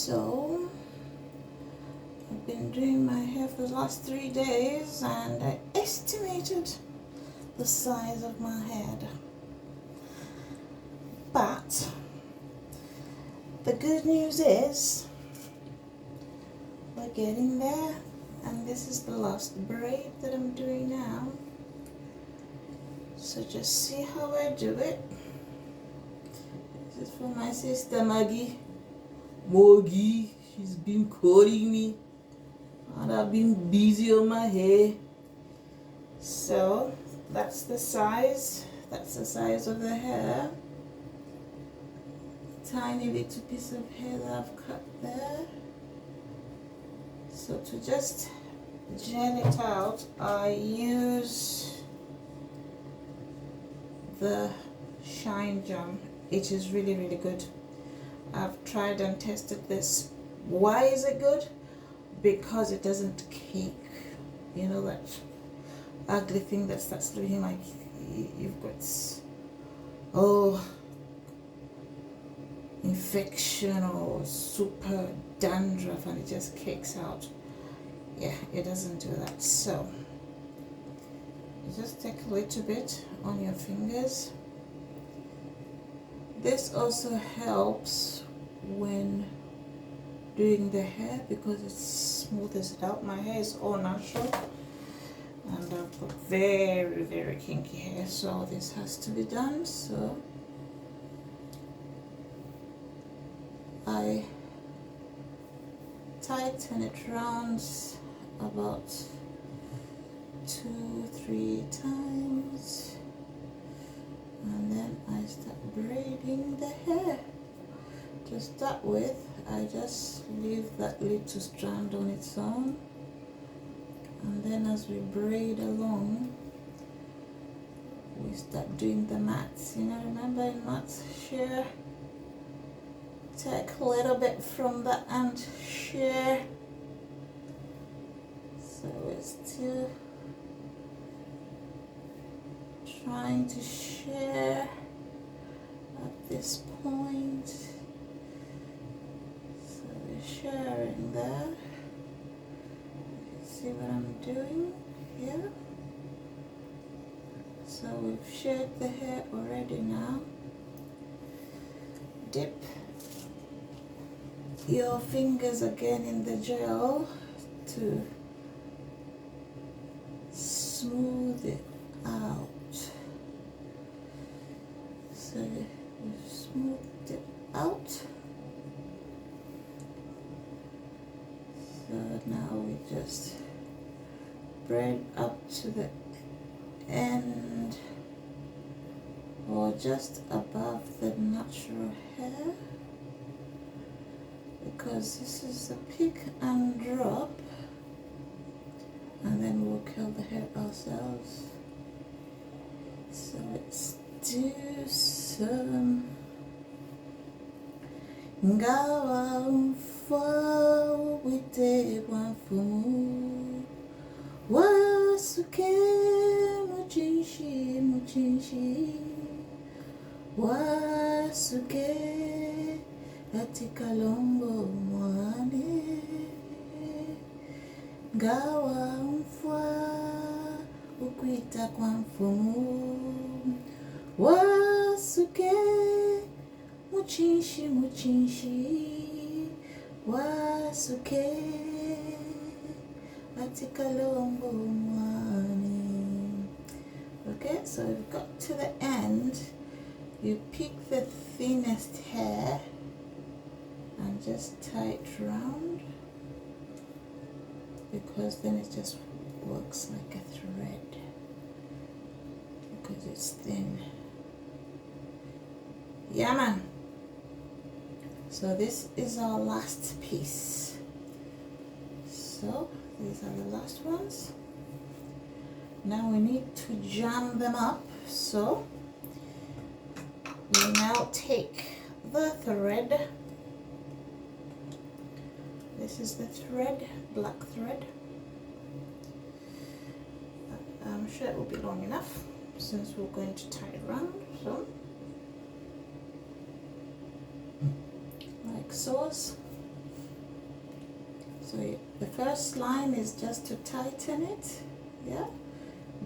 So I've been doing my hair for the last 3 days and I estimated the size of my head. But the good news is we're getting there, and this is the last braid that I'm doing now. So just see how I do it. This is for my sister Maggie. Moggy, she's been calling me and I've been busy on my hair. So that's the size of the hair. Tiny little piece of hair that I've cut there. So to just gel it out, I use the Shine Gum. It is really, really good. I've tried and tested this. Why is it good? Because it doesn't cake. You know that ugly thing that starts looking like you've got infection or super dandruff and it just cakes out. Yeah, it doesn't do that. So you just take a little bit on your fingers. This also helps when doing the hair because it smooths it out. My hair is all natural and I've got very, very kinky hair, so this has to be done. So I tighten it round about 2-3 times and then I start braiding the hair. To start with, I just leave that little strand on its own, and then as we braid along we start doing the mats. You know, remember in mats, shear, take a little bit from the end, shear. So we're still trying to shear at this point. So we're shearing there. See what I'm doing here? So we've sheared the hair already now. Dip your fingers again in the gel to smooth it out. So we've smoothed it out. So now we just braid up to the end or just above the natural hair, because this is a pick and drop, and then we'll curl the hair ourselves. So let's do some Ngawa umfa wite wafumu wasuke muchinshi wasuke katika lombo mwane Ngawa umfa ukwita kwa mfumu wasuke muchinshi wasuke katika lombo mwane. Okay, so we've got to the end. You pick the thinnest hair and just tie it round, because then it just works like a thread because it's thin. Yeah, man. So this is our last piece. So these are the last ones. Now we need to jam them up. So we now take the thread. This is the thread, black thread. I'm sure it will be long enough since we're going to tie it around. So like sauce. So the first line is just to tighten it, yeah.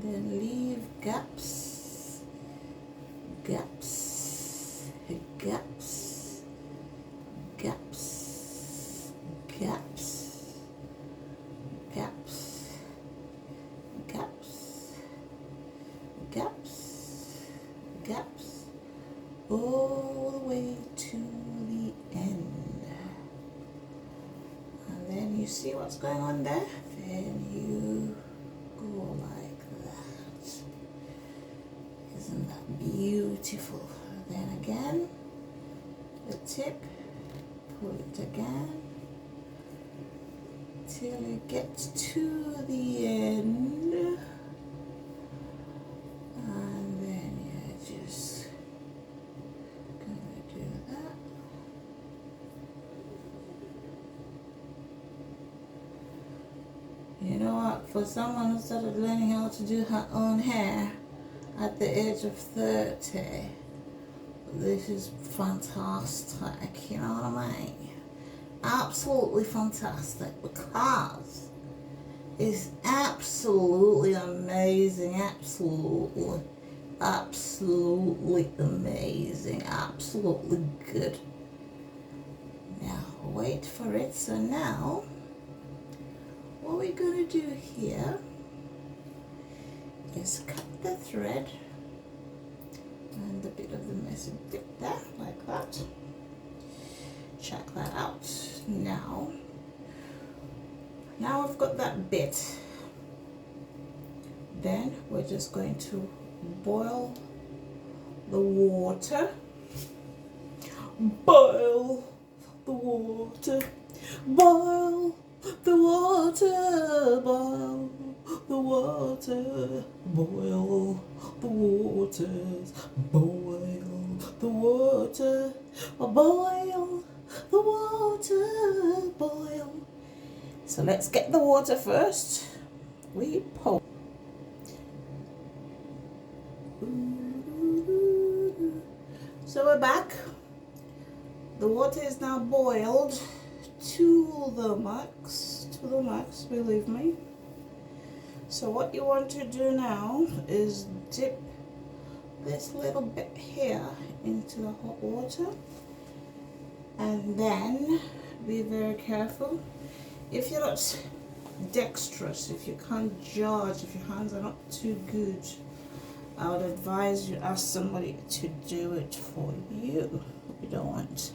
Then leave gaps, gaps, gaps, gaps, gaps, gaps, gaps, gaps, gaps, all the way to the end. And then you see what's going on there? Then you go like that. Isn't that beautiful? Then again, the tip, pull it again till it gets to the end, and then you're just gonna do that. You know what, for someone who started learning how to do her own hair at the age of 30, this is fantastic, you know what I mean? Absolutely fantastic, because it's absolutely amazing, absolutely amazing, absolutely good. Now wait for it. So now what we're going to do here is cut the thread and a bit of the messy bit there, like that. Check that out. Now I've got that bit. Then we're just going to boil the water. Boil the water. Boil the water. Boil the water. Boil the waters. Boil the water. Boil the water. Boil. So let's get the water first. We pour. So we're back. The water is now boiled to the max, believe me. So what you want to do now is dip this little bit here into the hot water, and then be very careful. If you're not dexterous, if you can't judge, if your hands are not too good, I would advise you ask somebody to do it for you. We don't want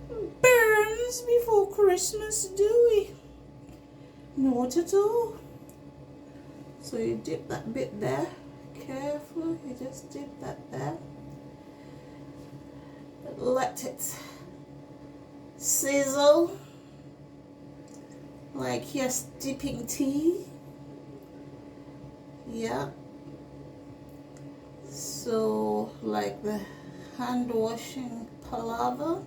burns before Christmas, do we? Not at all. So you dip that bit there. Careful, you just dip that there. Let it sizzle like you're dipping tea. Yeah. So like the hand washing palaver,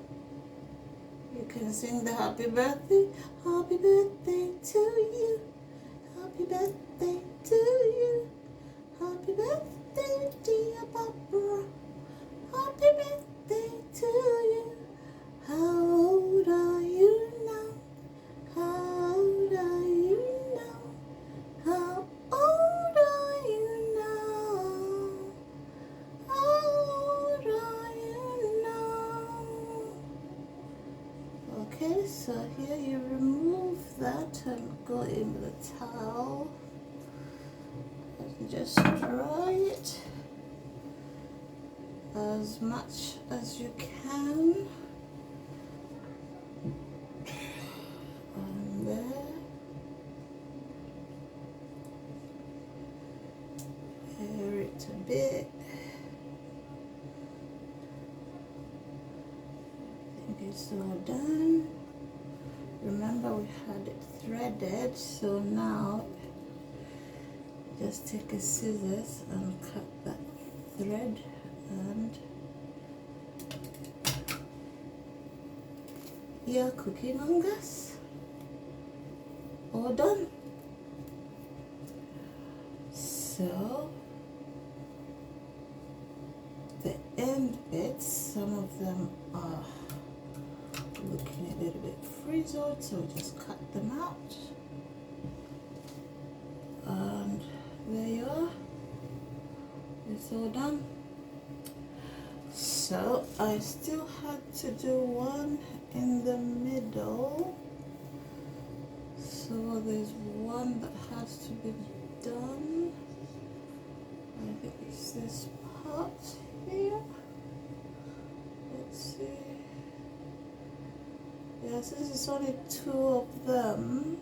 you can sing the happy birthday to you, happy birthday to you, happy birthday dear Barbara, happy birthday to you. How old are you now? How old are you now? How old are you now? How old are you now? Okay, so here you remove that and go in with a towel and just dry it as much as you can. And there. Air it a bit. I think it's all done. Remember we had it threaded, so now just take a scissors and cut that thread, and you're cooking on gas. All done. So the end bits, some of them are looking a little bit frizzy. episode, so just cut them out. And there you are. It's all done. So I still had to do one in the middle. So there's one that has to be done. I think it's this part here. Let's see. Yes, this is only two of them.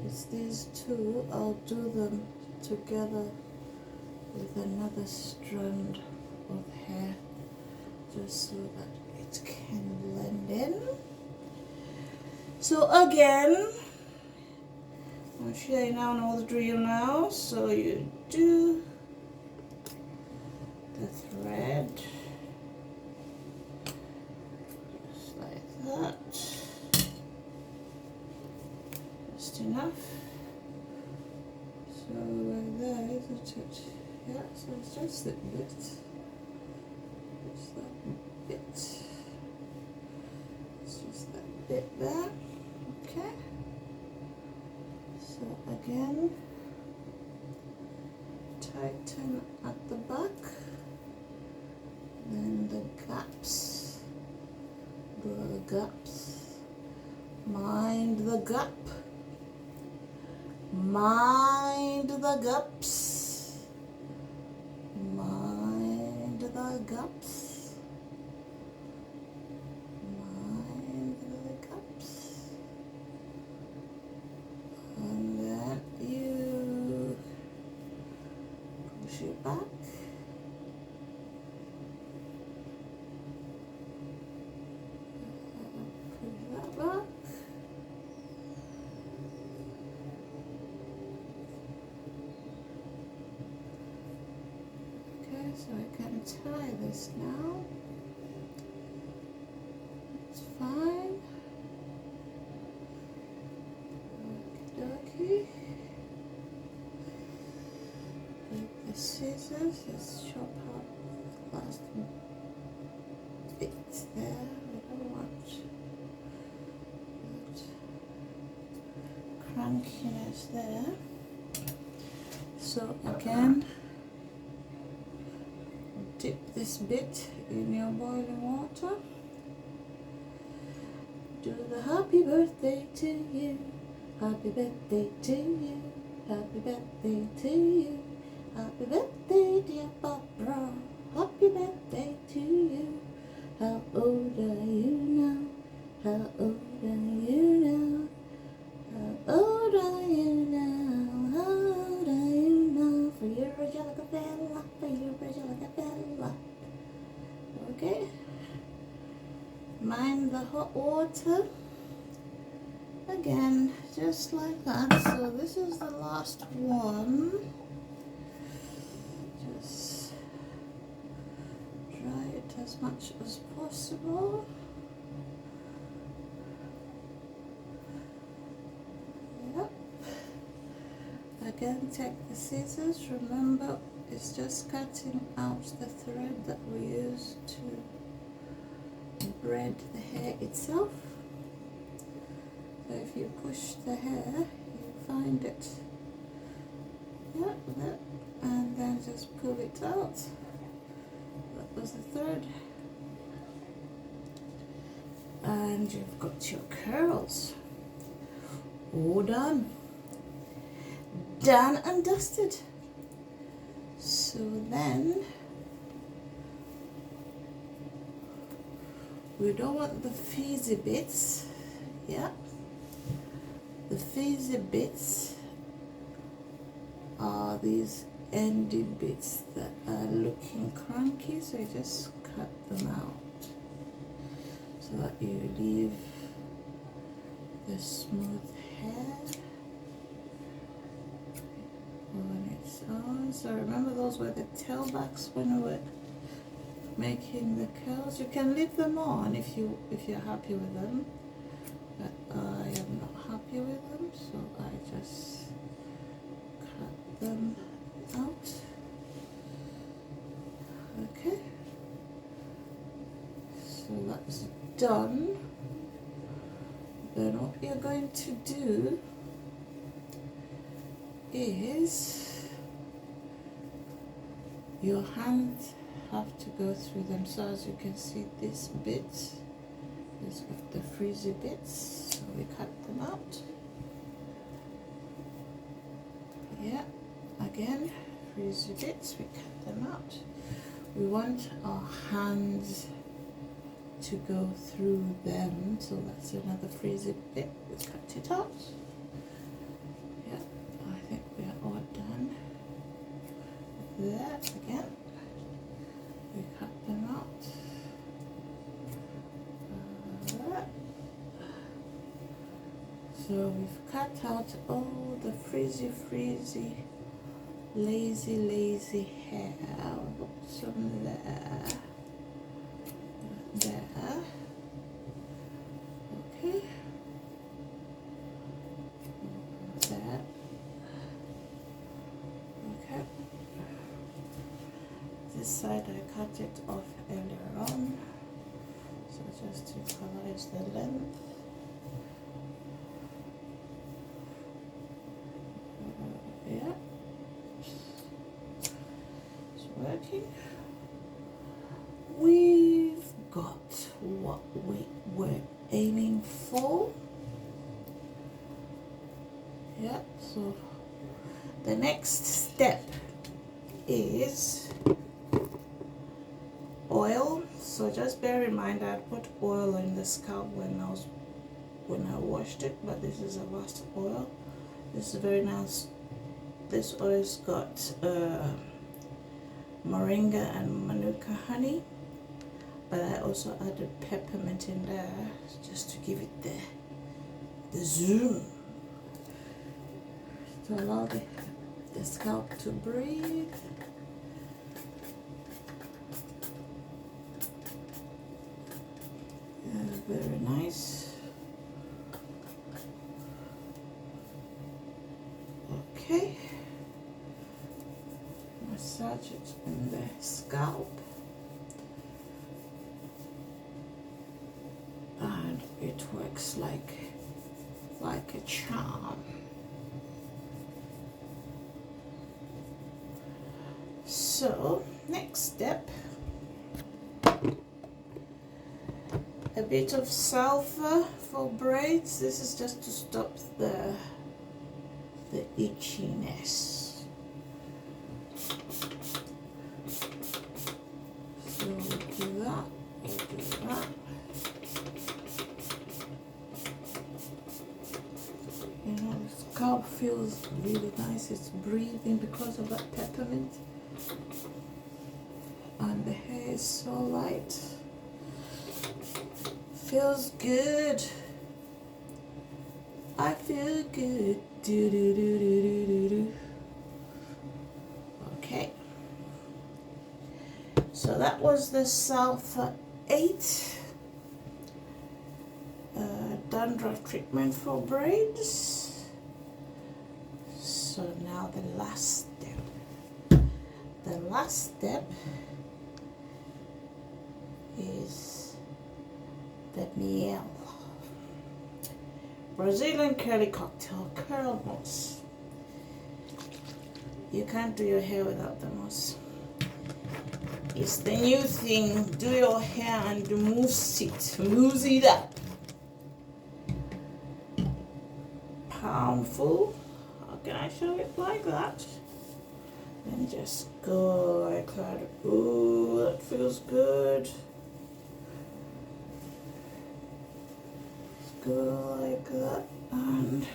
It's these two. I'll do them together with another strand of hair just so that it can blend in. So again, I'm sure you now know the drill now. So you do the thread just like that, just enough. So like there, isn't it? Yeah, so it's just that bit. Just that bit. It's just that bit there. Okay. So again, tighten at the back, then the gaps, mind the gap, mind the gaps, mind the gaps, mind the gaps, and then you push it back. So I can tie this now. It's fine. Okie dokie. With the scissors, let's chop out the last bit there. I don't want that crankiness there. So again, dip this bit in your boiling water. Do the happy birthday to you, happy birthday to you, happy birthday to you, happy birthday dear Barbara, happy birthday to you. How old are you now? How old are you now? How old are you now? How old are you now? For you're a jellica fella, for you're a jellica fella. Okay. Mind the hot water. Again, just like that. So this is the last one. Just dry it as much as possible. Yep. Again, take the scissors. Remember, it's just cutting out the thread that we used to braid the hair itself. So if you push the hair, you find it. Yep, yep. And then just pull it out. That was the thread. And you've got your curls. All done. Done and dusted. So then, we don't want the fizzy bits. Yeah. The fizzy bits are these endy bits that are looking cranky, so you just cut them out so that you leave the smooth hair when it's on. So remember, those were the tailbacks when we were making the curls. You can leave them on if you're happy with them, but I am not happy with them, so I just cut them out. Okay, so that's done. Then what you're going to do is your hands have to go through them. So as you can see, this bit is with the frizzy bits, so we cut them out. Yeah, again, frizzy bits, we cut them out. We want our hands to go through them, so that's another frizzy bit. We cut it out. Yeah, I think we are all done. That again, we cut them out. So we've cut out all the frizzy, lazy hair. We'll put some there. Okay. That. Okay. This side I cut it off earlier on, so just to equalize the length. Yeah, it's working. We've got what we were aiming for. Yeah, so the next step is oil. So just bear in mind I put oil in the scalp when I washed it, but this is a washed oil. This is very nice. This oil's got moringa and manuka honey, but I also added peppermint in there just to give it the zoom, to allow the scalp to breathe. Very nice. Okay. Massage it in the scalp. And it works like a charm. So, next step, a bit of sulfur for braids. This is just to stop the itchiness. So we do that, we do that. You know, the scalp feels really nice. It's breathing because of that peppermint. And the hair is so light. Feels good. I feel good. Do do do do do do do. Okay. So that was the Sulfur 8 dandruff treatment for braids. So now the last step. The last step is the miel. Brazilian curly cocktail curl mousse. You can't do your hair without the mousse. It's the new thing. Do your hair and mousse it up. Palmful. How can I show it like that? And just go like that. Ooh, that feels good. Go like that, and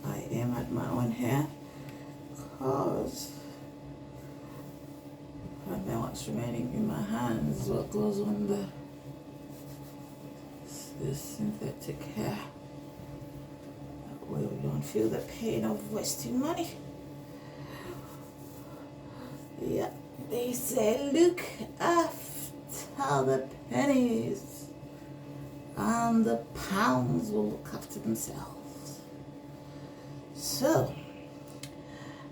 I aim at my own hair, cause and then what's remaining in my hands, what goes on this synthetic hair. That way we don't feel the pain of wasting money. Yeah, they say look after the pennies and the pounds will look after themselves. So,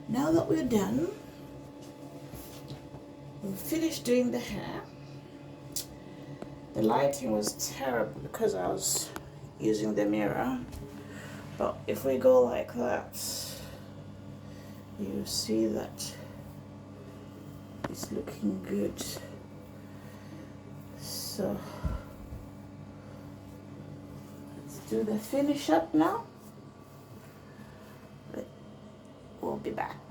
now that we're done, We finished doing the hair. The lighting was terrible because I was using the mirror, but if we go like that, you see that it's looking good. So let's do the finish up now. We'll be back.